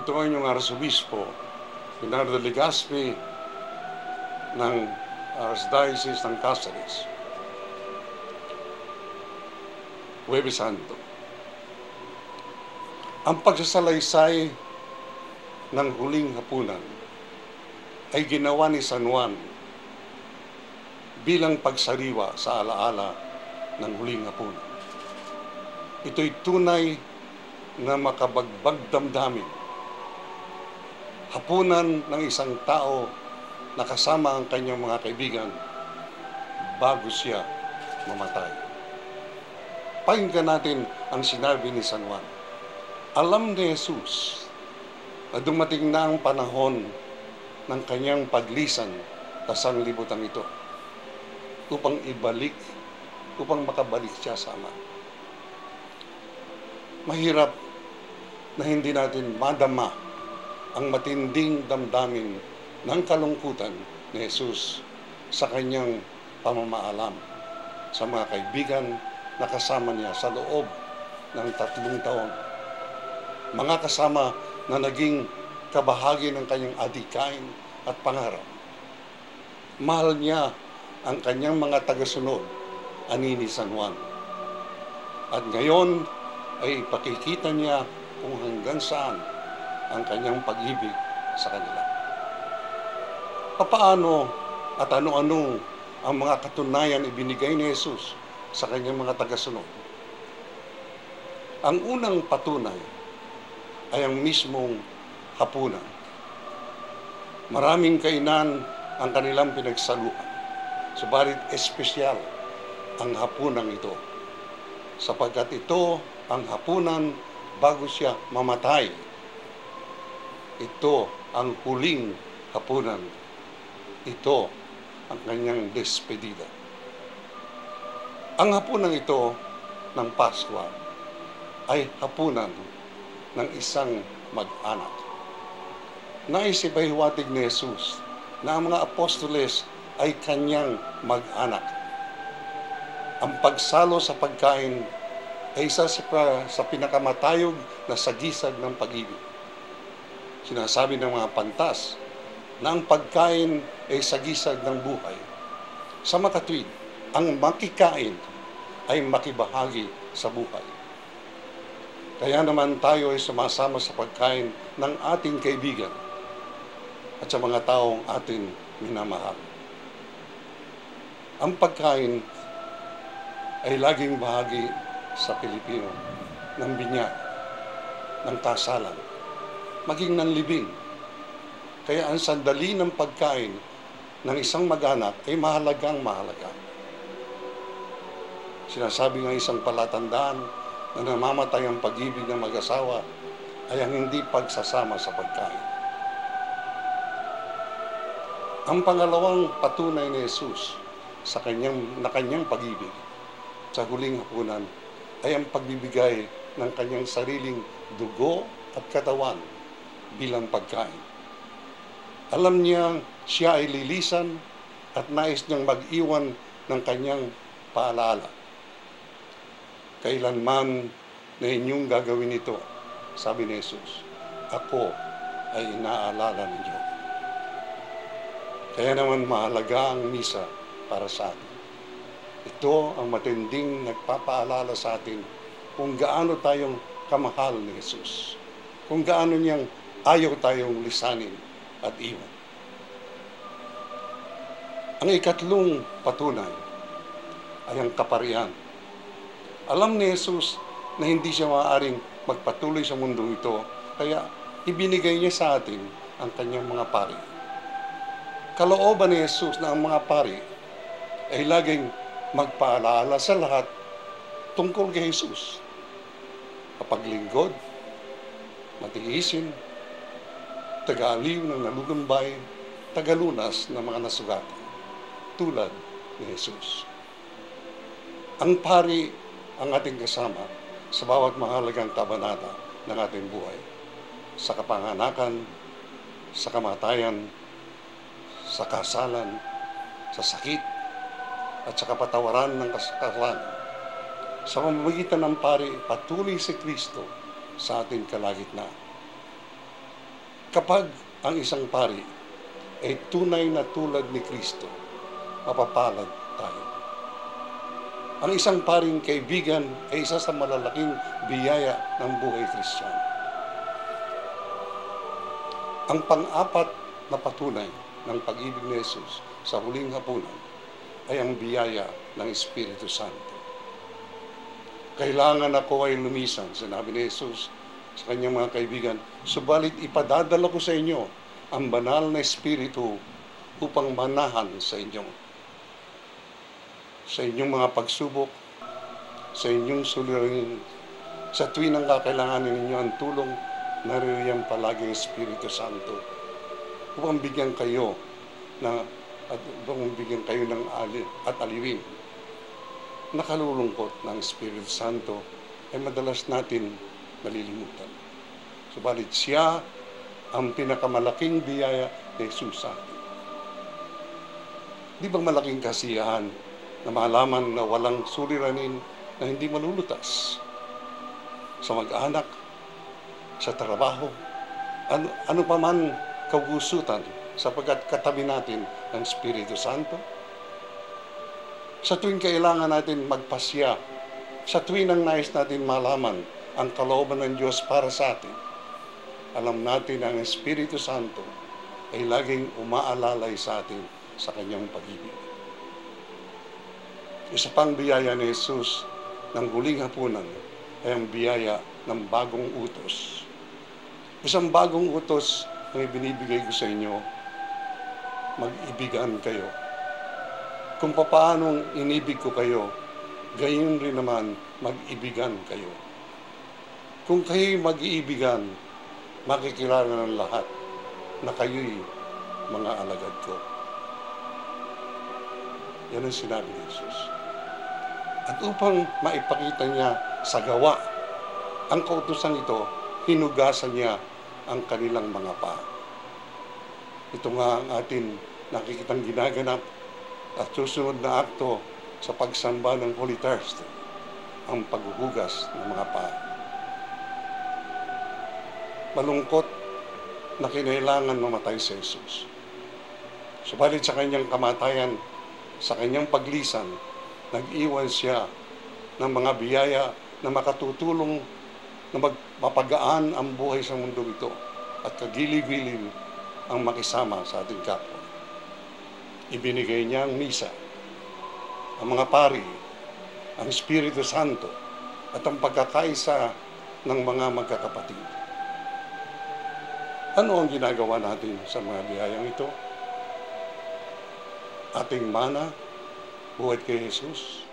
Ito ang inyong Arsobispo, Bernardo Legaspi ng Archdiocese ng Cáceres. Huwebes Santo. Ang pagsasalaysay ng huling hapunan ay ginawa ni San Juan bilang pagsariwa sa alaala ng huling hapunan. Ito'y tunay na makabagbag damdamin. Hapunan ng isang tao na kasama ang kanyang mga kaibigan bago siya mamatay. Pakinggan natin ang sinabi ni San Juan. Alam ni Jesus na dumating na ang panahon ng kanyang paglisan sa sanglibutan ito upang makabalik siya sa Ama. Mahirap na hindi natin madama ang matinding damdamin ng kalungkutan ni Jesus sa kanyang pamamaalam sa mga kaibigan na kasama niya sa loob ng 3 taon. Mga kasama na naging kabahagi ng kanyang adhikain at pangarap. Mahal niya ang kanyang mga tagasunod, ani ni San Juan. At ngayon ay ipakikita niya kung hanggang saan ang kanyang pag-ibig sa kanila. Papaano at ano-ano ang mga katunayan ibinigay ni Jesus sa kanyang mga tagasunod? Ang unang patunay ay ang mismong hapunan. Maraming kainan ang kanilang pinagsaluhan, subalit espesyal ang hapunan ito, sapagkat ito ang hapunan bago siya mamatay. Ito ang huling hapunan. Ito ang kanyang despedida. Ang hapunan ito ng Pasko ay hapunan ng isang mag-anak. Nais ipahiwatig ni Jesus na ang mga apostoles ay kanyang mag-anak. Ang pagsalo sa pagkain ay isa sa pinakamatayog na sagisag ng pag-ibig. Sinasabi ng mga pantas na ang pagkain ay sagisag ng buhay. Sa makatwid, ang makikain ay makibahagi sa buhay. Kaya naman tayo ay sumasama sa pagkain ng ating kaibigan at sa mga taong ating minamahal. Ang pagkain ay laging bahagi sa Pilipino ng binyag, ng kasalan, maging ng libing. Kaya ang sandali ng pagkain ng isang mag-anak ay mahalagang mahalaga. Sinasabi ng isang palatandaan na namamatay ang pag-ibig ng mag-asawa ay ang hindi pagsasama sa pagkain. Ang pangalawang patunay ni Jesus sa kanyang pag-ibig sa huling hapunan ay ang pagbibigay ng kanyang sariling dugo at katawan bilang pagkain. Alam niya siya ay lilisan at nais niyang mag-iwan ng kanyang paalala. Kailanman na inyong gagawin ito, sabi ni Jesus, ako ay inaalala ninyo. Kaya naman mahalaga ang misa para sa atin. Ito ang matinding nagpapaalala sa atin kung gaano tayong kamahal ni Jesus. Kung gaano niyang ayaw tayong lisanin at iwan. Ang ikatlong patunay ay ang kaparian. Alam ni Jesus na hindi siya maaaring magpatuloy sa mundong ito, kaya ibinigay niya sa atin ang kanyang mga pari. Kalooban ni Jesus na ang mga pari ay laging magpaalala sa lahat tungkol kay Jesus. Kapaglingkod, matiisin, tagaaliw ng nalugumbay, tagalunas ng mga nasugatan, tulad ni Jesus. Ang pari ang ating kasama sa bawat mahalagang kabanata ng ating buhay. Sa kapanganakan, sa kamatayan, sa kasalan, sa sakit, at sa kapatawaran ng kasalanan. Sa pamamagitan ng pari, patuloy si Kristo sa ating kalagitnaan. Kapag ang isang pari ay tunay na tulad ni Kristo, mapapalad tayo. Ang isang paring kaibigan ay isa sa malalaking biyaya ng buhay Kristiyano. Ang pang-apat na patunay ng pag-ibig ni Jesus sa huling hapunan ay ang biyaya ng Espiritu Santo. Kailangan ako ay lumisan, sinabi ni Jesus sa kanyang mga kaibigan, subalit ipadadala ko sa inyo ang banal na Espiritu upang manahan sa inyo. Sa inyong mga pagsubok, sa inyong suliranin, sa tuwing ang kakailanganin ninyo ang tulong, naririyan palagi ang Espiritu Santo upang bigyan kayo ng aliwin. Nakalulungkot ng Espiritu Santo ay madalas natin nalilimutan. Subalit siya ang pinakamalaking biyaya ni Jesus sa atin. Di ba malaking kasiyahan na malaman na walang suliranin na hindi malulutas sa mag-anak, sa trabaho, ano pa man kagusutan sapagkat katabi natin ang Espiritu Santo. Sa tuwing kailangan natin magpasya, sa tuwing ang nais natin malaman ang kalooban ng Diyos para sa atin, alam natin ang Espiritu Santo ay laging umaalalay sa atin sa kanyang pag-ibig. Isa pang biyaya ni Jesus ng huling hapunan ay ang biyaya ng bagong utos. Isang bagong utos ang ibinibigay ko sa inyo, mag-ibigan kayo. Kung paanong inibig ko kayo, gayon rin naman mag-ibigan kayo. Kung kayo'y mag-iibigan, makikilala ng lahat na kayo'y mga alagad ko. Yan ang sinabi ni Jesus. At upang maipakita niya sa gawa ang kautusan ito, hinugasan niya ang kanilang mga paa. Ito nga ang atin nakikitang ginaganap at susunod na akto sa pagsamba ng Holy Thursday, ang paghuhugas ng mga paa. Malungkot na kinailangan mamatay si Jesus. Subalit sa kanyang kamatayan, sa kanyang paglisan, nag-iwan siya ng mga biyaya na makatutulong na mapagaan ang buhay sa mundo ito at kagilig-gilig ang makisama sa ating kapwa. Ibinigay niya ang misa, ang mga pari, ang Espiritu Santo at ang pagkakaisa ng mga magkakapatid. Ano ang ginagawa natin sa mga biyayang ito? Ating mana, buhat kay Jesus,